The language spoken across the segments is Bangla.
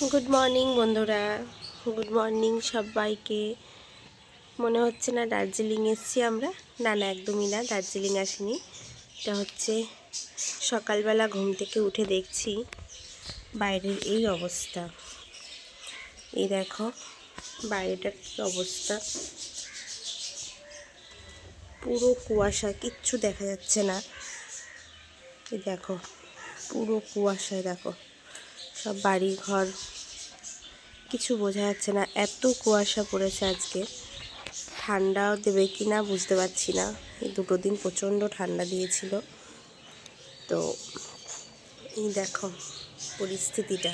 গুড মর্নিং বন্ধুরা, গুড মর্নিং সবাইকে। মনে হচ্ছে না দার্জিলিং এসেছি আমরা। না না, একদমই না, দার্জিলিং আসিনি। এটা হচ্ছে সকালবেলা ঘুম থেকে উঠে দেখছি বাইরের এই অবস্থা। এই দেখো বাইরেটার কী অবস্থা, পুরো কুয়াশা, কিচ্ছু দেখা যাচ্ছে না। এই দেখো পুরো কুয়াশায়, দেখো সব বাড়ি ঘর, কিছু বোঝা যাচ্ছে না, এত কুয়াশা পড়েছে আজকে। ঠান্ডাও দেবে কি না বুঝতে পারছি না। এই দুটো দিন প্রচণ্ড ঠান্ডা দিয়েছিল। তো এই দেখো পরিস্থিতিটা,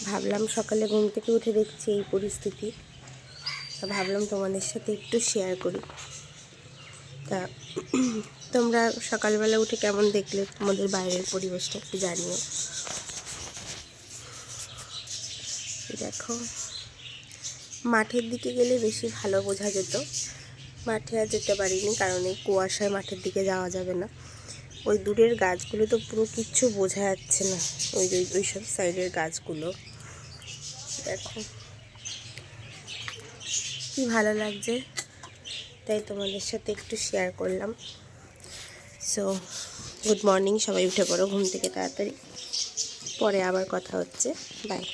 ভাবলাম সকালে ঘুম থেকে উঠে দেখছি এই পরিস্থিতি, তা ভাবলাম তোমাদের সাথে একটু শেয়ার করি। তা তোমরা সকালবেলা উঠে কেমন দেখলে, তোমাদের বাইরের পরিবেশটা একটু জানিও। দেখো মাঠের দিকে গেলে বেশি ভালো বোঝা যেত, মাঠে আর যেতে পারিনি কারণ এই কুয়াশায় মাঠের দিকে যাওয়া যাবে না। ওই দূরের গাছগুলো তো পুরো কিচ্ছু বোঝা যাচ্ছে না, ওই সব সাইডের গাছগুলো দেখো কি ভালো লাগছে, তাই তোমাদের সাথে একটু শেয়ার করলাম। সো গুড মর্নিং, সবাই উঠে পড়ো ঘুম থেকে তাড়াতাড়ি, পরে আবার কথা হচ্ছে, বাই।